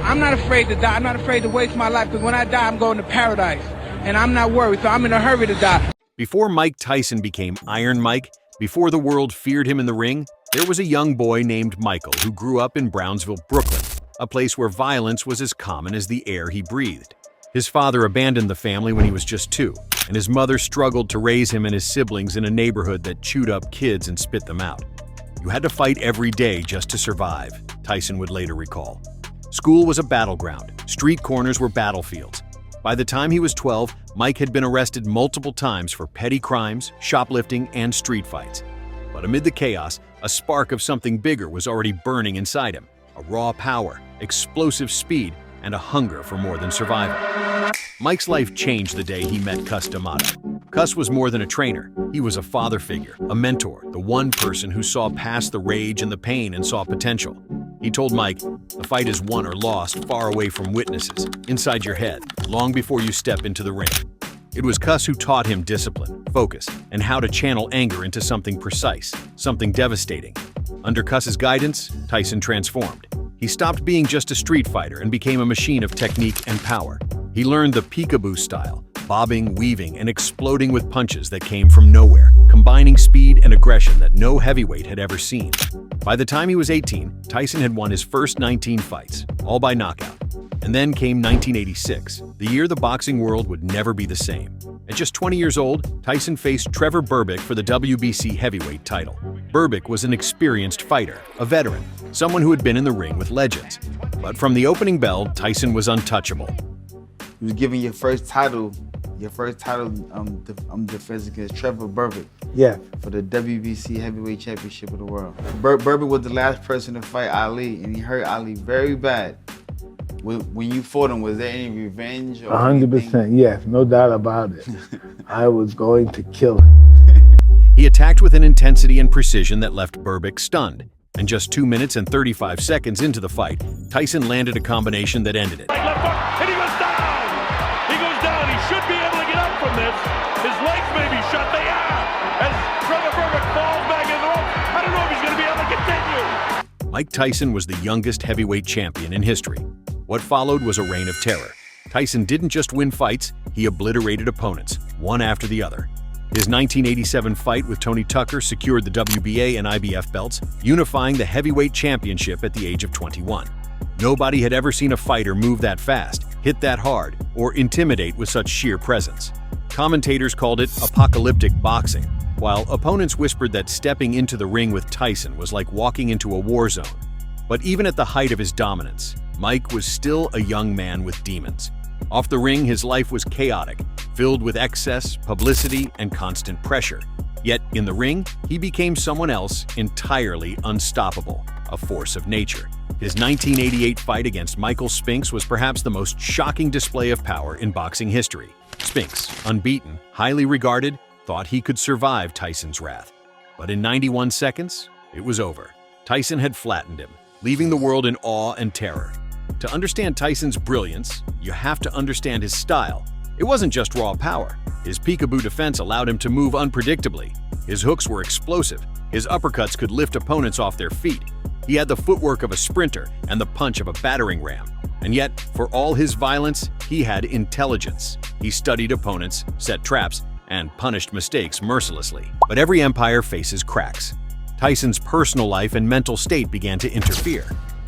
I'm not afraid to die. I'm not afraid to waste my life, because when I die, I'm going to paradise. And I'm not worried, so I'm in a hurry to die. Before Mike Tyson became Iron Mike, before the world feared him in the ring, there was a young boy named Michael who grew up in Brownsville, Brooklyn, a place where violence was as common as the air he breathed. His father abandoned the family when he was just 2, and his mother struggled to raise him and his siblings in a neighborhood that chewed up kids and spit them out. "You had to fight every day just to survive," Tyson would later recall. School was a battleground. Street corners were battlefields. By the time he was 12, Mike had been arrested multiple times for petty crimes, shoplifting, and street fights. But amid the chaos, a spark of something bigger was already burning inside him: a raw power, explosive speed, and a hunger for more than survival. Mike's life changed the day he met Cus D'Amato. Cus was more than a trainer. He was a father figure, a mentor, the one person who saw past the rage and the pain and saw potential. He told Mike, "The fight is won or lost far away from witnesses, inside your head, long before you step into the ring." It was Cus who taught him discipline, focus, and how to channel anger into something precise, something devastating. Under Cus's guidance, Tyson transformed. He stopped being just a street fighter and became a machine of technique and power. He learned the peekaboo style, bobbing, weaving, and exploding with punches that came from nowhere, combining speed and aggression that no heavyweight had ever seen. By the time he was 18, Tyson had won his first 19 fights, all by knockout. And then came 1986, the year the boxing world would never be the same. At just 20 years old, Tyson faced Trevor Berbick for the WBC heavyweight title. Berbick was an experienced fighter, a veteran, someone who had been in the ring with legends. But from the opening bell, Tyson was untouchable. You was given your first title defense against Trevor Berbick. Yeah. For the WBC heavyweight championship of the world. Berbick was the last person to fight Ali, and he hurt Ali very bad. When you fought him, was there any revenge? 100%, yes, no doubt about it. I was going to kill him. He attacked with an intensity and precision that left Berbick stunned. And just 2 minutes and 35 seconds into the fight, Tyson landed a combination that ended it. Left hook, and he goes down! He goes down. He should be able to get up from this. His legs may be shut. They are! As Trevor Berbick falls back in the rope, I don't know if he's going to be able to continue. Mike Tyson was the youngest heavyweight champion in history. What followed was a reign of terror. Tyson didn't just win fights, he obliterated opponents, one after the other. His 1987 fight with Tony Tucker secured the WBA and IBF belts, unifying the heavyweight championship at the age of 21. Nobody had ever seen a fighter move that fast, hit that hard, or intimidate with such sheer presence. Commentators called it apocalyptic boxing, while opponents whispered that stepping into the ring with Tyson was like walking into a war zone. But even at the height of his dominance, Mike was still a young man with demons. Off the ring, his life was chaotic, filled with excess, publicity, and constant pressure. Yet in the ring, he became someone else entirely unstoppable, a force of nature. His 1988 fight against Michael Spinks was perhaps the most shocking display of power in boxing history. Spinks, unbeaten, highly regarded, thought he could survive Tyson's wrath. But in 91 seconds, it was over. Tyson had flattened him, leaving the world in awe and terror. To understand Tyson's brilliance, you have to understand his style. It wasn't just raw power. His peekaboo defense allowed him to move unpredictably. His hooks were explosive. His uppercuts could lift opponents off their feet. He had the footwork of a sprinter and the punch of a battering ram. And yet, for all his violence, he had intelligence. He studied opponents, set traps, and punished mistakes mercilessly. But every empire faces cracks. Tyson's personal life and mental state began to interfere.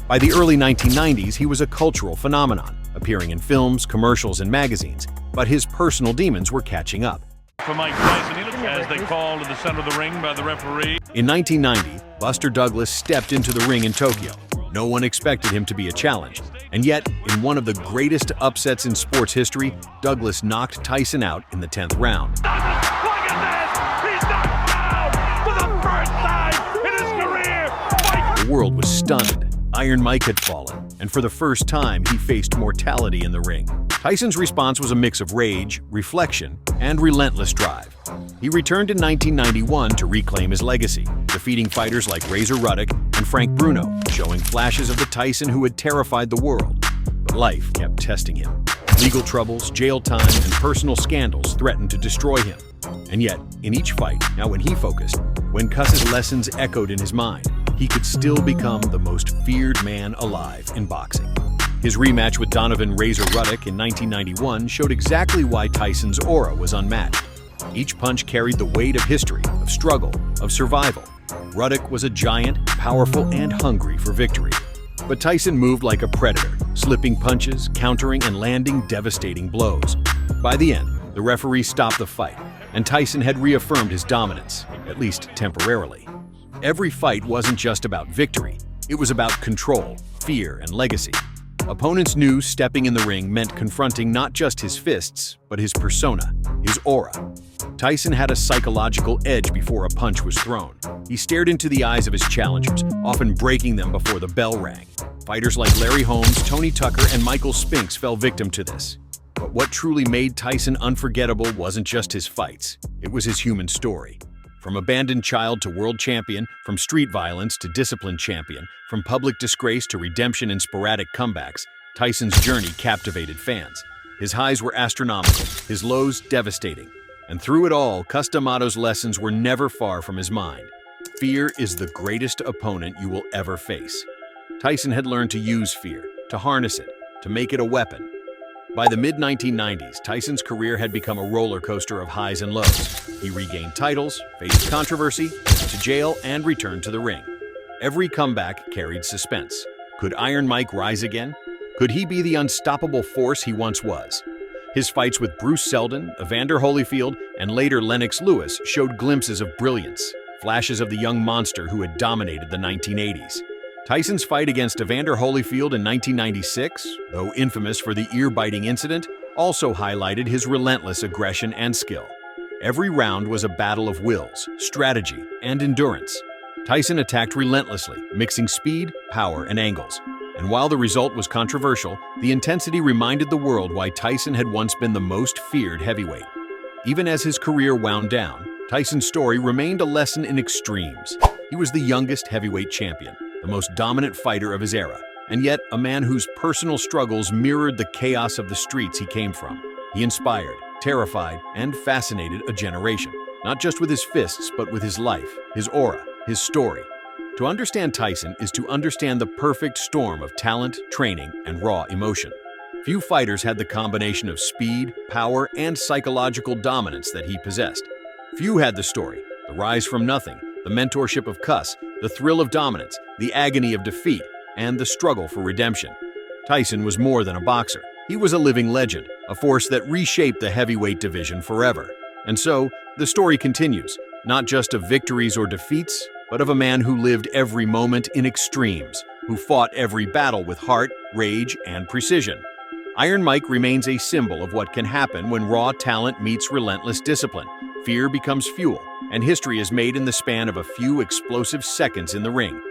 By the early 1990s, he was a cultural phenomenon, appearing in films, commercials, and magazines, but his personal demons were catching up. For Mike Tyson, as they call to the center of the ring by the referee. In 1990, Buster Douglas stepped into the ring in Tokyo. No one expected him to be a challenge, and yet, in one of the greatest upsets in sports history, Douglas knocked Tyson out in the 10th round. Look at this! He's knocked down for the first time in his career! The world was stunned. Iron Mike had fallen, and for the first time, he faced mortality in the ring. Tyson's response was a mix of rage, reflection, and relentless drive. He returned in 1991 to reclaim his legacy, defeating fighters like Razor Ruddock and Frank Bruno, showing flashes of the Tyson who had terrified the world. But life kept testing him. Legal troubles, jail time, and personal scandals threatened to destroy him. And yet, in each fight, now when he focused, when Cus's lessons echoed in his mind, he could still become the most feared man alive in boxing. His rematch with Donovan "Razor" Ruddock in 1991 showed exactly why Tyson's aura was unmatched. Each punch carried the weight of history, of struggle, of survival. Ruddock was a giant, powerful, and hungry for victory. But Tyson moved like a predator, slipping punches, countering, and landing devastating blows. By the end, the referee stopped the fight, and Tyson had reaffirmed his dominance, at least temporarily. Every fight wasn't just about victory. It was about control, fear, and legacy. Opponents knew stepping in the ring meant confronting not just his fists, but his persona, his aura. Tyson had a psychological edge before a punch was thrown. He stared into the eyes of his challengers, often breaking them before the bell rang. Fighters like Larry Holmes, Tony Tucker, and Michael Spinks fell victim to this. But what truly made Tyson unforgettable wasn't just his fights. It was his human story. From abandoned child to world champion, from street violence to disciplined champion, from public disgrace to redemption and sporadic comebacks, Tyson's journey captivated fans. His highs were astronomical, his lows devastating. And through it all, Cus D'Amato's lessons were never far from his mind. Fear is the greatest opponent you will ever face. Tyson had learned to use fear, to harness it, to make it a weapon. By the mid-1990s, Tyson's career had become a roller coaster of highs and lows. He regained titles, faced controversy, went to jail, and returned to the ring. Every comeback carried suspense. Could Iron Mike rise again? Could he be the unstoppable force he once was? His fights with Bruce Seldon, Evander Holyfield, and later Lennox Lewis showed glimpses of brilliance, flashes of the young monster who had dominated the 1980s. Tyson's fight against Evander Holyfield in 1996, though infamous for the ear-biting incident, also highlighted his relentless aggression and skill. Every round was a battle of wills, strategy, and endurance. Tyson attacked relentlessly, mixing speed, power, and angles. And while the result was controversial, the intensity reminded the world why Tyson had once been the most feared heavyweight. Even as his career wound down, Tyson's story remained a lesson in extremes. He was the youngest heavyweight champion, the most dominant fighter of his era, and yet a man whose personal struggles mirrored the chaos of the streets he came from. He inspired, terrified, and fascinated a generation, not just with his fists, but with his life, his aura, his story. To understand Tyson is to understand the perfect storm of talent, training, and raw emotion. Few fighters had the combination of speed, power, and psychological dominance that he possessed. Few had the story, the rise from nothing, the mentorship of Cus, the thrill of dominance, the agony of defeat, and the struggle for redemption. Tyson was more than a boxer. He was a living legend, a force that reshaped the heavyweight division forever. And so, the story continues, not just of victories or defeats, but of a man who lived every moment in extremes, who fought every battle with heart, rage, and precision. Iron Mike remains a symbol of what can happen when raw talent meets relentless discipline. Fear becomes fuel, and history is made in the span of a few explosive seconds in the ring.